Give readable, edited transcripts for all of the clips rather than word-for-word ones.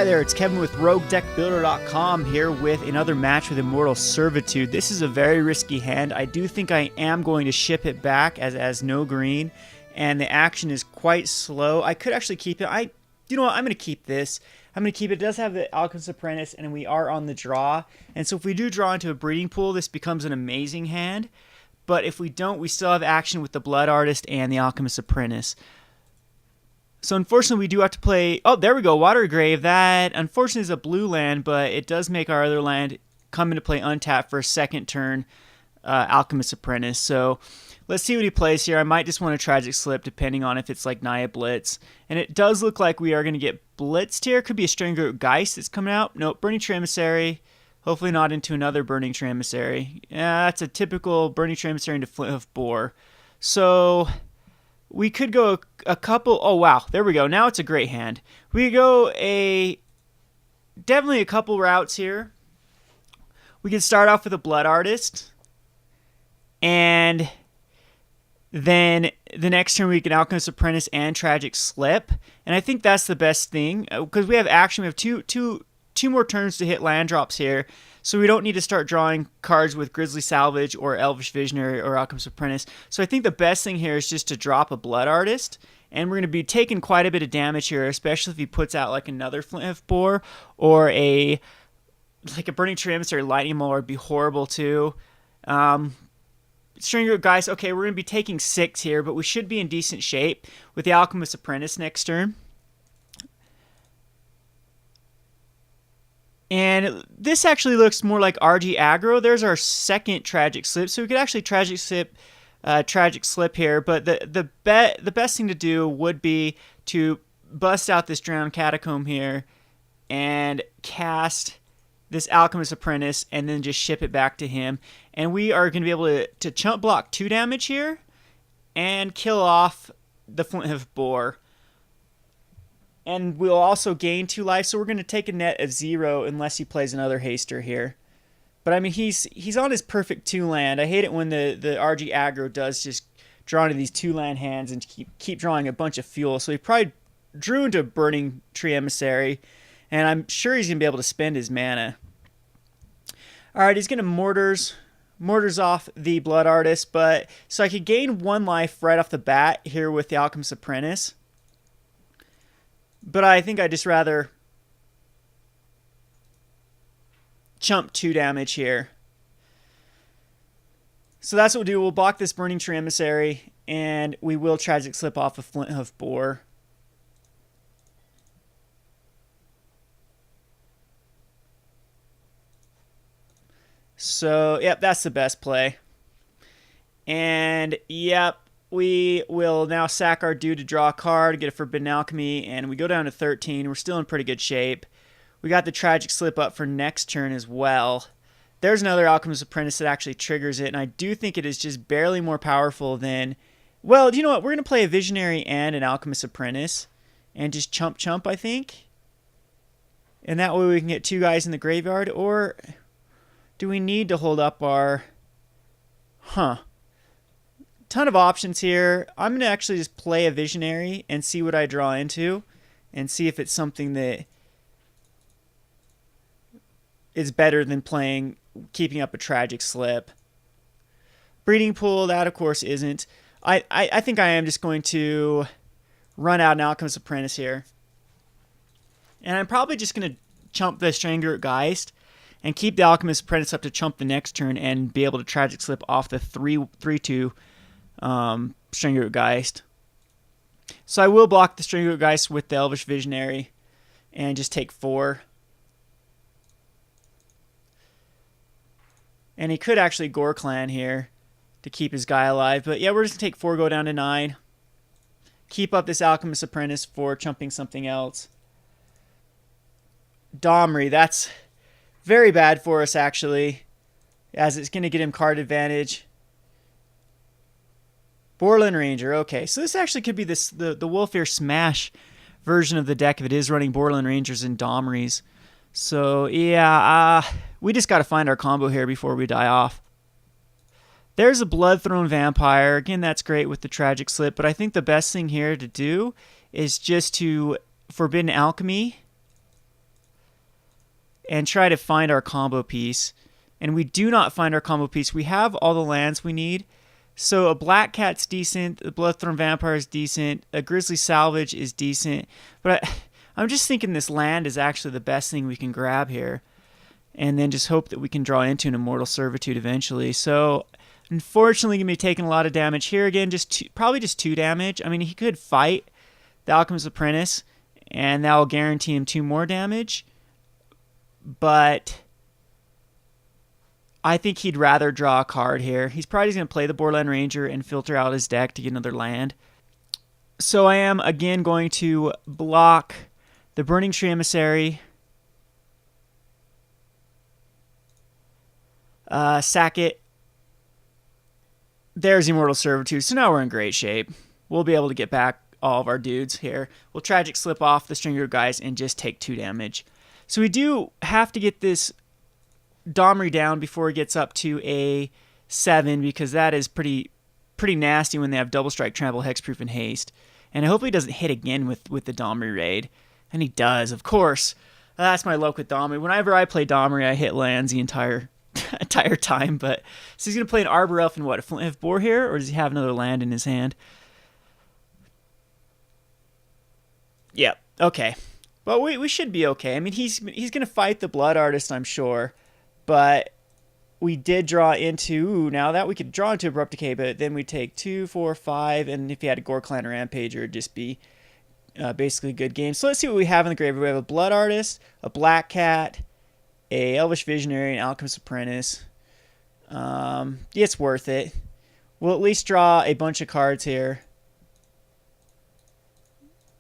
Hi there, it's Kevin with RogueDeckBuilder.com here with another match with Immortal Servitude. This is a very risky hand. I do think I am going to ship it back as no green, and the action is quite slow. I could actually keep it. You know what? I'm going to keep this. I'm going to keep it. It does have the Alchemist Apprentice, and we are on the draw. And so if we do draw into a breeding pool, this becomes an amazing hand. But if we don't, we still have action with the Blood Artist and the Alchemist Apprentice. So unfortunately, we do have to play... Oh, there we go, Water Grave. That, unfortunately, is a blue land, but it does make our other land come into play untapped for a second turn Alchemist Apprentice. So let's see what he plays here. I might just want a Tragic Slip, depending on if it's like Naya Blitz. And it does look like we are going to get blitzed here. Could be a Strangle Geist that's coming out. Nope, Burning Tree Emissary. Hopefully not into another Burning Tree Emissary. Yeah, that's a typical Burning Tree Emissary into Flinthoof Boar. So... we could go a couple... Oh, wow. There we go. Now it's a great hand. We could go definitely a couple routes here. We could start off with a Blood Artist. And then the next turn we can Alchemist Apprentice and Tragic Slip. And I think that's the best thing. Because we have action. We have two more turns to hit land drops here. So we don't need to start drawing cards with Grisly Salvage or Elvish Visionary or Alchemist Apprentice. So I think the best thing here is just to drop a Blood Artist. And we're going to be taking quite a bit of damage here, especially if he puts out like another Flinthoof Boar or a Burning Tree Emissary Lightning Maul would be horrible too. Stringer Geist, okay, we're going to be taking 6 here, but we should be in decent shape with the Alchemist Apprentice next turn. And this actually looks more like RG Aggro. There's our second Tragic Slip. So we could actually Tragic Slip here. But the best thing to do would be to bust out this Drowned Catacomb here and cast this Alchemist Apprentice and then just ship it back to him. And we are going to be able to chump block 2 damage here and kill off the Flinthoof Boar. And we'll also gain 2 life, so we're going to take a net of 0 unless he plays another haster here. But I mean, he's on his perfect 2-land. I hate it when the RG Aggro does just draw into these 2-land hands and keep drawing a bunch of fuel. So he probably drew into Burning Tree Emissary, and I'm sure he's going to be able to spend his mana. Alright, he's going to Mortars off the Blood Artist, but so I could gain 1 life right off the bat here with the Alchemist Apprentice. But I think I'd just rather chump 2 damage here. So that's what we'll do. We'll block this Burning Tree Emissary, and we will Tragic Slip off a Flinthoof Boar. So, yep, that's the best play. And, yep. We will now sack our dude to draw a card, get a Forbidden Alchemy, and we go down to 13. We're still in pretty good shape. We got the Tragic Slip up for next turn as well. There's another Alchemist Apprentice that actually triggers it, and I do think it is just barely more powerful than... Well, you know what? We're going to play a Visionary and an Alchemist Apprentice, and just chump, I think. And that way we can get 2 guys in the graveyard, or do we need to hold up our... Ton of options here. I'm going to actually just play a Visionary and see what I draw into and see if it's something that is better than keeping up a Tragic Slip. Breeding Pool, that of course isn't. I think I am just going to run out an Alchemist Apprentice here. And I'm probably just going to chump the Strangler Geist and keep the Alchemist Apprentice up to chump the next turn and be able to Tragic Slip off the 3/2 Strangler Geist. So I will block the Strangler Geist with the Elvish Visionary and just take 4. And he could actually Gore Clan here to keep his guy alive. But yeah, we're just going to take 4, go down to 9. Keep up this Alchemist Apprentice for chumping something else. Domri, that's very bad for us actually, as it's going to get him card advantage. Borland Ranger, okay. So this actually could be the Wolfear Smash version of the deck if it is running Borland Rangers and Domries. So, yeah, we just got to find our combo here before we die off. There's a Bloodthrone Vampire. Again, that's great with the Tragic Slip, but I think the best thing here to do is just to Forbidden Alchemy and try to find our combo piece. And we do not find our combo piece. We have all the lands we need. So a Black Cat's decent, a Bloodthorn Vampire is decent, a Grizzly Salvage is decent, but I'm just thinking this land is actually the best thing we can grab here, and then just hope that we can draw into an Immortal Servitude eventually. So unfortunately, going to be taking a lot of damage here again, probably just 2 damage. I mean, he could fight the Alchemist's Apprentice, and that will guarantee him 2 more damage, but I think he'd rather draw a card here. He's probably going to play the Borderland Ranger and filter out his deck to get another land. So I am, again, going to block the Burning Tree Emissary, sack it. There's Immortal Servitude. So now we're in great shape. We'll be able to get back all of our dudes here. We'll Tragic Slip off the Stringer guys and just take 2 damage. So we do have to get this Domri down before he gets up to a 7, because that is pretty nasty when they have Double Strike, Trample, Hexproof, and Haste. And I hope he doesn't hit again with the Domri raid. And he does, of course. That's my luck with Domri. Whenever I play Domri, I hit lands the entire time. But so he's going to play an Arbor Elf and what, a Flint Boar here? Or does he have another land in his hand? Yep, okay. But we should be okay. I mean, he's going to fight the Blood Artist, I'm sure. But we did draw into, now that we could draw into Abrupt Decay, but then we take 2, 4, 5, and if he had a Gore Clan or Rampager, it'd just be basically a good game. So let's see what we have in the graveyard. We have a Blood Artist, a Black Cat, a Elvish Visionary, an Alchemist's Apprentice. Yeah, it's worth it. We'll at least draw a bunch of cards here.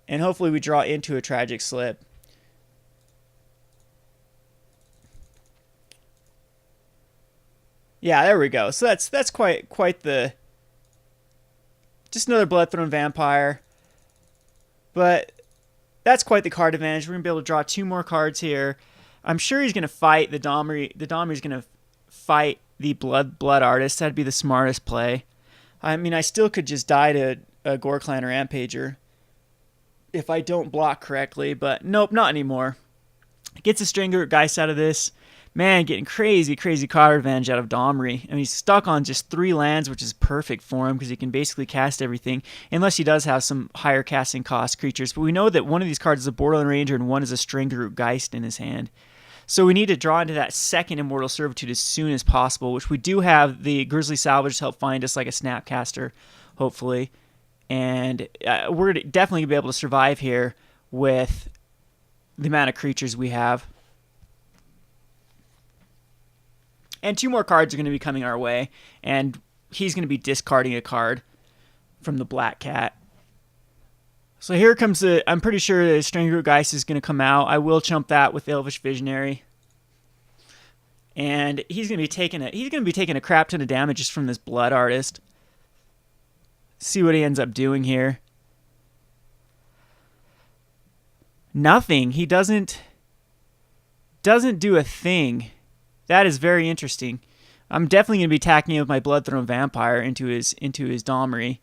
And hopefully we draw into a Tragic Slip. Yeah, there we go. So that's quite the, just another Bloodthorn Vampire. But that's quite the card advantage. We're going to be able to draw 2 more cards here. I'm sure he's going to fight the Domri. The Domri's going to fight the Blood Artist. That'd be the smartest play. I mean, I still could just die to a Gore Clan or Rampager if I don't block correctly, but nope, not anymore. Gets a Stringer Geist out of this. Man, getting crazy card advantage out of Domri. I mean, he's stuck on just 3 lands, which is perfect for him because he can basically cast everything, unless he does have some higher casting cost creatures. But we know that one of these cards is a Borderland Ranger and one is a Stringer Geist in his hand. So we need to draw into that second Immortal Servitude as soon as possible, which we do have the Grizzly Salvage to help find us like a Snapcaster, hopefully. And we're definitely going to be able to survive here with the amount of creatures we have. And 2 more cards are going to be coming our way, and he's going to be discarding a card from the Black Cat. So here comes I'm pretty sure the Stringer Geist is going to come out. I will chump that with Elvish Visionary. And he's going to be taking a crap ton of damage just from this Blood Artist. See what he ends up doing here. Nothing. He doesn't do a thing. That is very interesting. I'm definitely going to be attacking him with my Bloodthorn Vampire into his Domri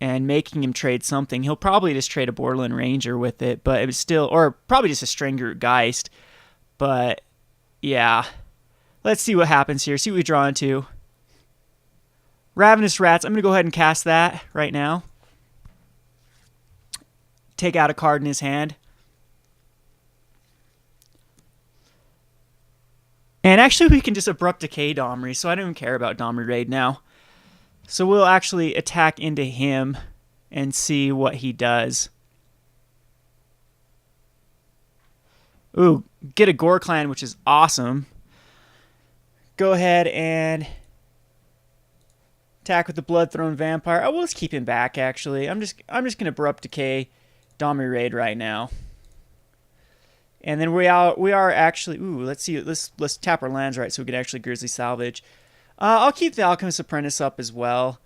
and making him trade something. He'll probably just trade a Borderland Ranger with it, but it was still, or probably just a Stringer Geist. But yeah, let's see what happens here. See what we draw into. Ravenous Rats. I'm going to go ahead and cast that right now. Take out a card in his hand. And actually, we can just Abrupt Decay Domri, so I don't even care about Domri Raid now. So we'll actually attack into him and see what he does. Ooh, get a Gore Clan, which is awesome. Go ahead and attack with the Bloodthorn Vampire. Oh, well, let's keep him back, actually. I'm just going to Abrupt Decay Domri Raid right now. And then we are actually, ooh, let's see, let's tap our lands right so we can actually Grizzly Salvage. I'll keep the Alchemist's Apprentice up as well.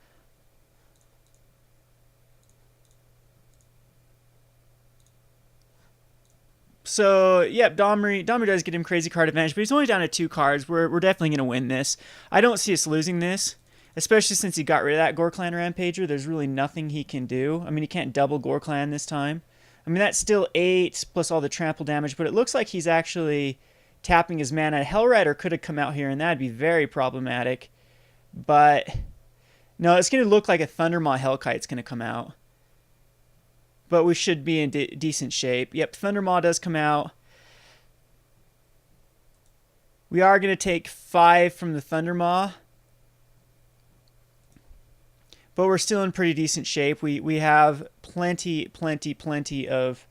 So, yep, Domri does get him crazy card advantage, but he's only down to 2 cards. We're definitely going to win this. I don't see us losing this, especially since he got rid of that Gore Clan Rampager. There's really nothing he can do. I mean, he can't double Gore Clan this time. I mean, that's still 8 plus all the trample damage, but it looks like he's actually tapping his mana. Hellrider could have come out here, and that'd be very problematic. But no, it's going to look like a Thundermaw Hellkite's going to come out. But we should be in decent shape. Yep, Thundermaw does come out. We are going to take 5 from the Thundermaw. But we're still in pretty decent shape. We have plenty of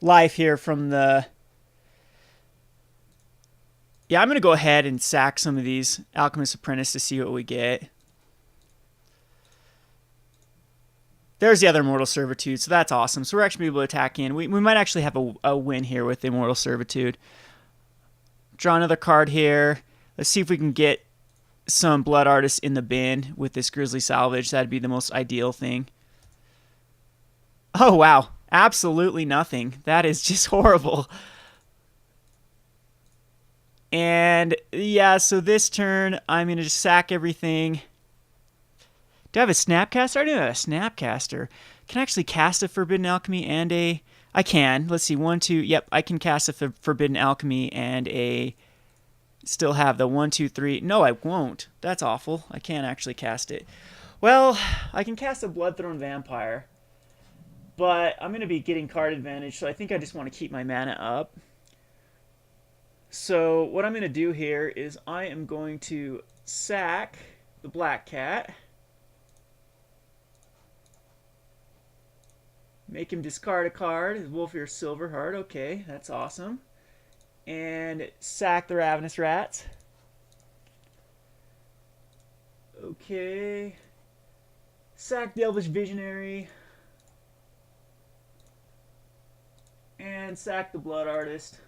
life here from the... Yeah, I'm going to go ahead and sack some of these Alchemist Apprentice to see what we get. There's the other Immortal Servitude, so that's awesome. So we're actually able to attack in. We might actually have a win here with the Immortal Servitude. Draw another card here. Let's see if we can get some Blood Artist in the bin with this Grizzly Salvage. That'd be the most ideal thing. Oh, wow. Absolutely nothing. That is just horrible. And, yeah, so this turn, I'm going to just sack everything. Do I have a Snapcaster? I do have a Snapcaster. Can I actually cast a Forbidden Alchemy and a... I can. Let's see. 1, 2. Yep, I can cast a Forbidden Alchemy and a... Still have the 1, 2, 3. No, I won't. That's awful. I can't actually cast it. Well, I can cast a Bloodthorn Vampire. But I'm going to be getting card advantage, so I think I just want to keep my mana up. So what I'm going to do here is I am going to sack the Black Cat. Make him discard a card. His Wolfear Silverheart. Okay, that's awesome. And sack the Ravenous Rats. Okay. Sack the Elvish Visionary. And sack the Blood Artist.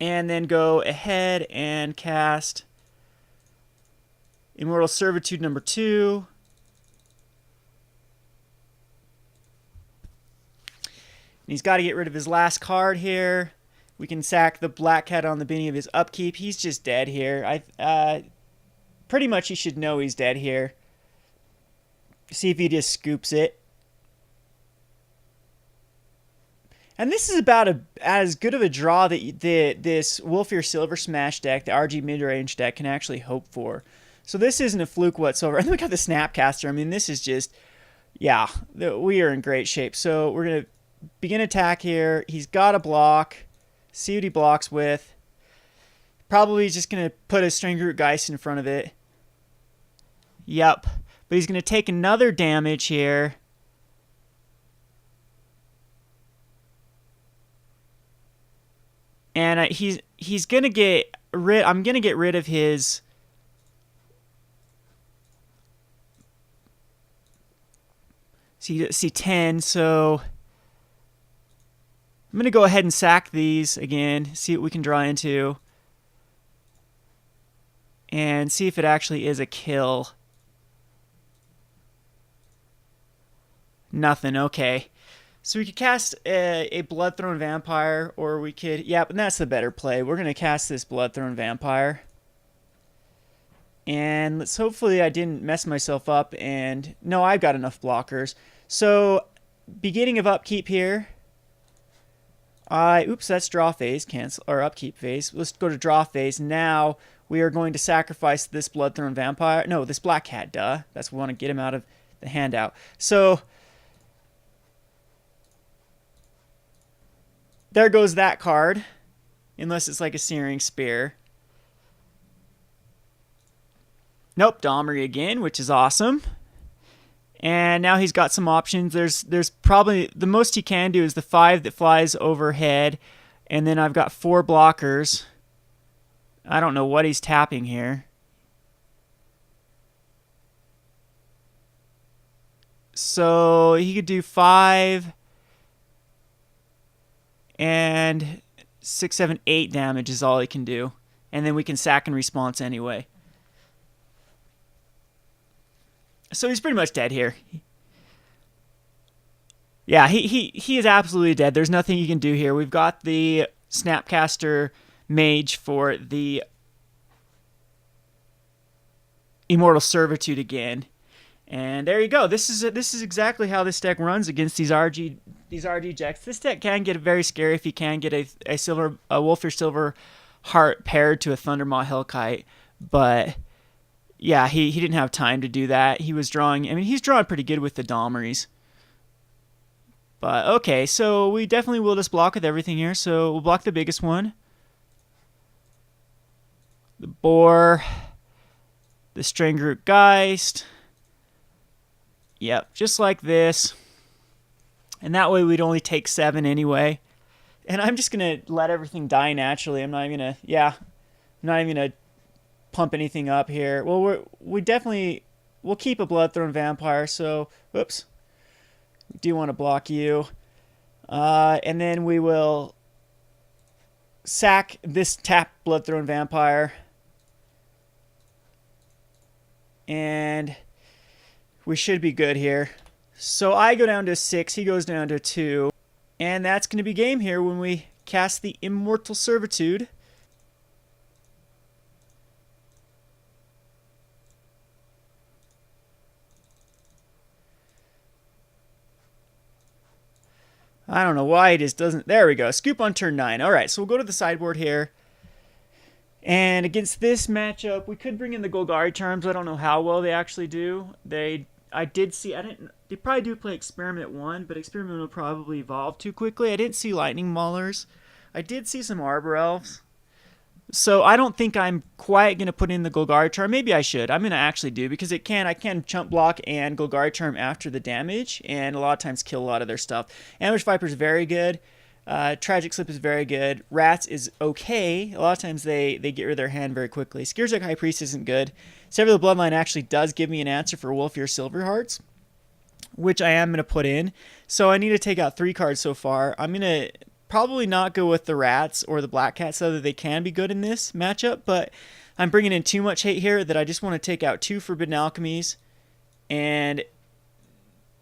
And then go ahead and cast Immortal Servitude number 2. He's got to get rid of his last card here. We can sack the Black Cat on the beginning of his upkeep. He's just dead here. Pretty much you should know he's dead here. See if he just scoops it. And this is about as good of a draw that this Wolfear Silversmash deck, the RG mid-range deck, can actually hope for. So this isn't a fluke whatsoever. And then we got the Snapcaster. I mean, this is just... Yeah, we are in great shape. So we're going to begin attack here. He's got a block. See what he blocks with. Probably just going to put a String Root Geist in front of it. Yep. But he's going to take another damage here. And he's going to get rid... I'm going to get rid of his... See 10, so... I'm going to go ahead and sack these again, see what we can draw into. And see if it actually is a kill. Nothing, okay. So we could cast a Bloodthorn Vampire, or we could... Yeah, but that's the better play. We're going to cast this Bloodthorn Vampire. And let's hopefully I didn't mess myself up, and... No, I've got enough blockers. So, beginning of upkeep here... Oops, that's draw phase, cancel, or upkeep phase. Let's go to draw phase. Now, we are going to sacrifice this Bloodthorn Vampire. No, this Black Cat, duh. That's what we want to get him out of the handout. So, there goes that card. Unless it's like a Searing Spear. Nope, Domri again, which is awesome. And now he's got some options. There's probably... The most he can do is the 5 that flies overhead. And then I've got 4 blockers. I don't know what he's tapping here. So he could do 5... And 6, 7, 8 damage is all he can do. And then we can sack in response anyway. So he's pretty much dead here. Yeah, he is absolutely dead. There's nothing you can do here. We've got the Snapcaster Mage for the Immortal Servitude again. And there you go. This is exactly how this deck runs against these RG decks. This deck can get very scary if you can get a Wolfir Silver Heart paired to a Thundermaw Hellkite. But yeah, he didn't have time to do that. He was drawing. I mean, he's drawing pretty good with the Dommeries. But okay, so we definitely will just block with everything here. So we'll block the biggest one, the Boar, the Strangroot Geist. Yep, just like this. And that way we'd only take 7 anyway. And I'm just going to let everything die naturally. I'm not even going to, I'm not even going to pump anything up here. Well, we'll keep a Bloodthrone Vampire, so, whoops. We do want to block you. And then we will sack this tap Bloodthrone Vampire. And we should be good here. So I go down to 6, he goes down to 2. And that's going to be game here when we cast the Immortal Servitude. I don't know why it just doesn't... There we go. Scoop on turn 9. Alright, so we'll go to the sideboard here. And against this matchup, we could bring in the Golgari Charms. I don't know how well they actually do. They probably do play Experiment 1, but Experiment will probably evolve too quickly. I didn't see Lightning Maulers. I did see some Arbor Elves. So I don't think I'm quite going to put in the Golgari Charm. Maybe I should. I'm going to actually do, because I can chump block and Golgari Charm after the damage, and a lot of times kill a lot of their stuff. Ambush Viper is very good. Tragic Slip is very good. Rats is okay. A lot of times they get rid of their hand very quickly. Skirzik High Priest isn't good. Sever the Bloodline actually does give me an answer for Wolfir Silverhearts, which I am going to put in. So I need to take out 3 cards so far. I'm going to probably not go with the Rats or the Black Cats, so that they can be good in this matchup, but I'm bringing in too much hate here that I just want to take out 2 Forbidden Alchemies, and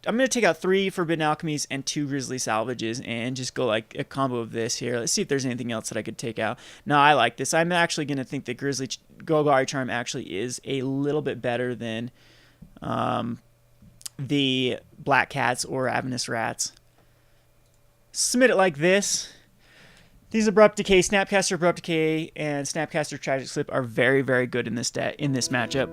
I'm going to take out 3 Forbidden Alchemies and 2 Grizzly Salvages and just go like a combo of this here. Let's see if there's anything else that I could take out. No, I like this. I'm actually going to think that Golgari Charm actually is a little bit better than the Black Cats or Ravenous Rats. Submit it like this. These Abrupt Decay, Snapcaster Abrupt Decay, and Snapcaster Tragic Slip are very, very good in this matchup.